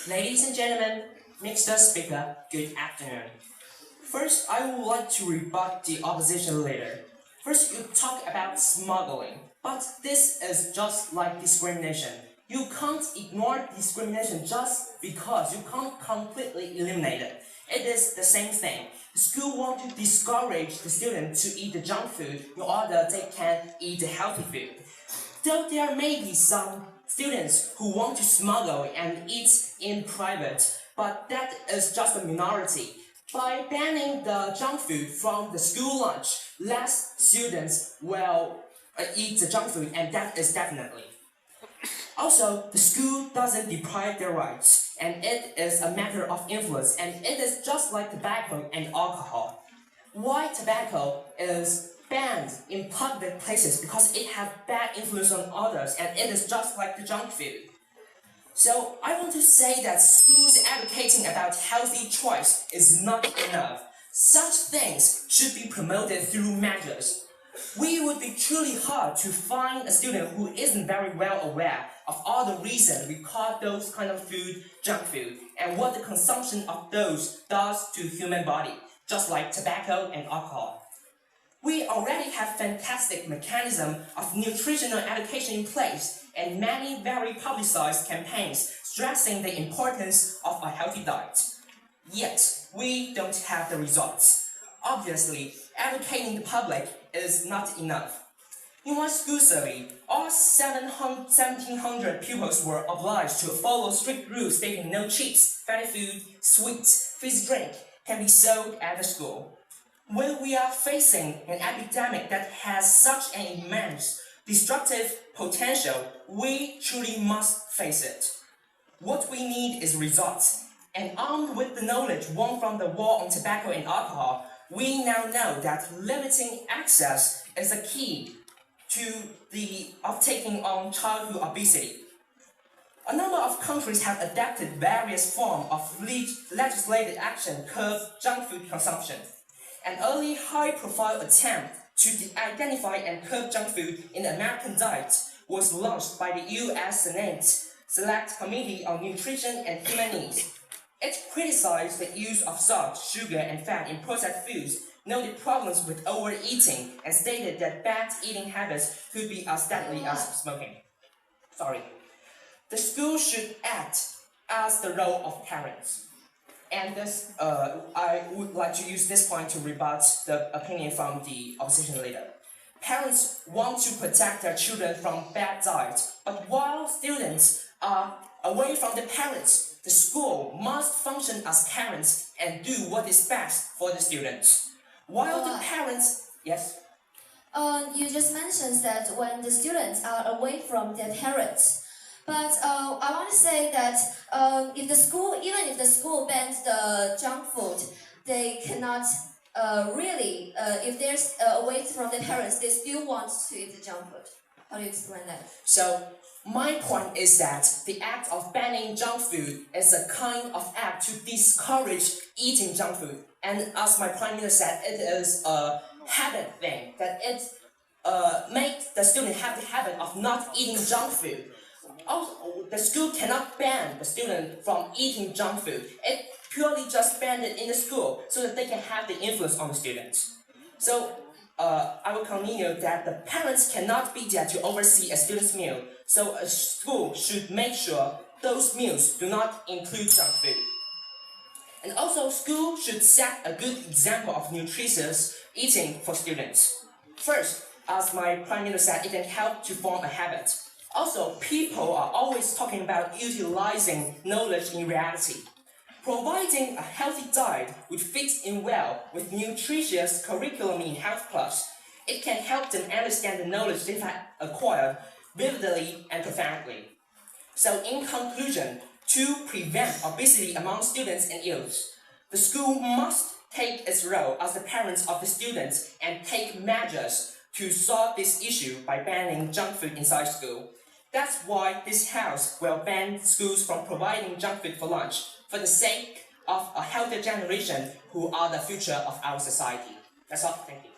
Ladies and gentlemen, Mr. Speaker, good afternoon. First, I would like to rebut the opposition leader. First, you talk about smuggling, but this is just like discrimination. You can't ignore discrimination just because you can't completely eliminate it. It is the same thing. The school wants to discourage the students to eat the junk food in order they can eat the healthy food. Though there may be some students who want to smuggle and eat in private, but that is just a minority. By banning the junk food from the school lunch, less students will eat the junk food, and that is definitely. Also, the school doesn't deprive their rights, and it is a matter of influence, and it is just like tobacco and alcohol. Why tobacco is banned in public places? Because it has bad influence on others, and it is just like the junk food. So I want to say that schools advocating about healthy choice is not enough. Such things should be promoted through measures. We would be truly hard to find a student who isn't very well aware of all the reasons we call those kind of food junk food and what the consumption of those does to human body, just like tobacco and alcohol. We already have fantastic mechanism of nutritional education in place and many very publicized campaigns stressing the importance of a healthy diet. Yet, we don't have the results. Obviously, educating the public is not enough. In one school survey, all 1,700 pupils were obliged to follow strict rules stating no chips, fatty food, sweets, fizzy drink can be sold at the school. When we are facing an epidemic that has such an immense destructive potential, we truly must face it. What we need is results, and armed with the knowledge won from the war on tobacco and alcohol, we now know that limiting access is a key of taking on childhood obesity. A number of countries have adapted various forms of legislative action to curb junk food consumption. An early high-profile attempt to identify and curb junk food in the American diet was launched by the U.S. Senate Select Committee on Nutrition and Human Needs. It criticized the use of salt, sugar, and fat in processed foods, noted problems with overeating, and stated that bad eating habits could be as deadly as smoking. The school should act as the role of parents. And this, I would like to use this point to rebut the opinion from the opposition leader. Parents want to protect their children from bad diet, but while students are away from the parents, the school must function as parents and do what is best for the students. While the parents, yes? You just mentioned that when the students are away from their parents, but I want to say that even if the school bans the junk food, they cannot really, if they're away from their parents, they still want to eat the junk food. How do you explain that? So, my point is that the act of banning junk food is a kind of act to discourage eating junk food. And as my Prime Minister said, it is a habit thing, that it makes the student have the habit of not eating junk food. Also, the school cannot ban the student from eating junk food. It purely just banned it in the school so that they can have the influence on the students. So, I will continue that the parents cannot be there to oversee a student's meal. So a school should make sure those meals do not include junk food. And also, school should set a good example of nutritious eating for students. First, as my Prime Minister said, it can help to form a habit. Also, people are always talking about utilizing knowledge in reality. Providing a healthy diet which fits in well with nutritious curriculum in health clubs, it can help them understand the knowledge they've acquired vividly and profoundly. So in conclusion, to prevent obesity among students and youths, the school must take its role as the parents of the students and take measures to solve this issue by banning junk food inside school. That's why this House will ban schools from providing junk food for lunch for the sake of a healthier generation who are the future of our society. That's all. Thank you.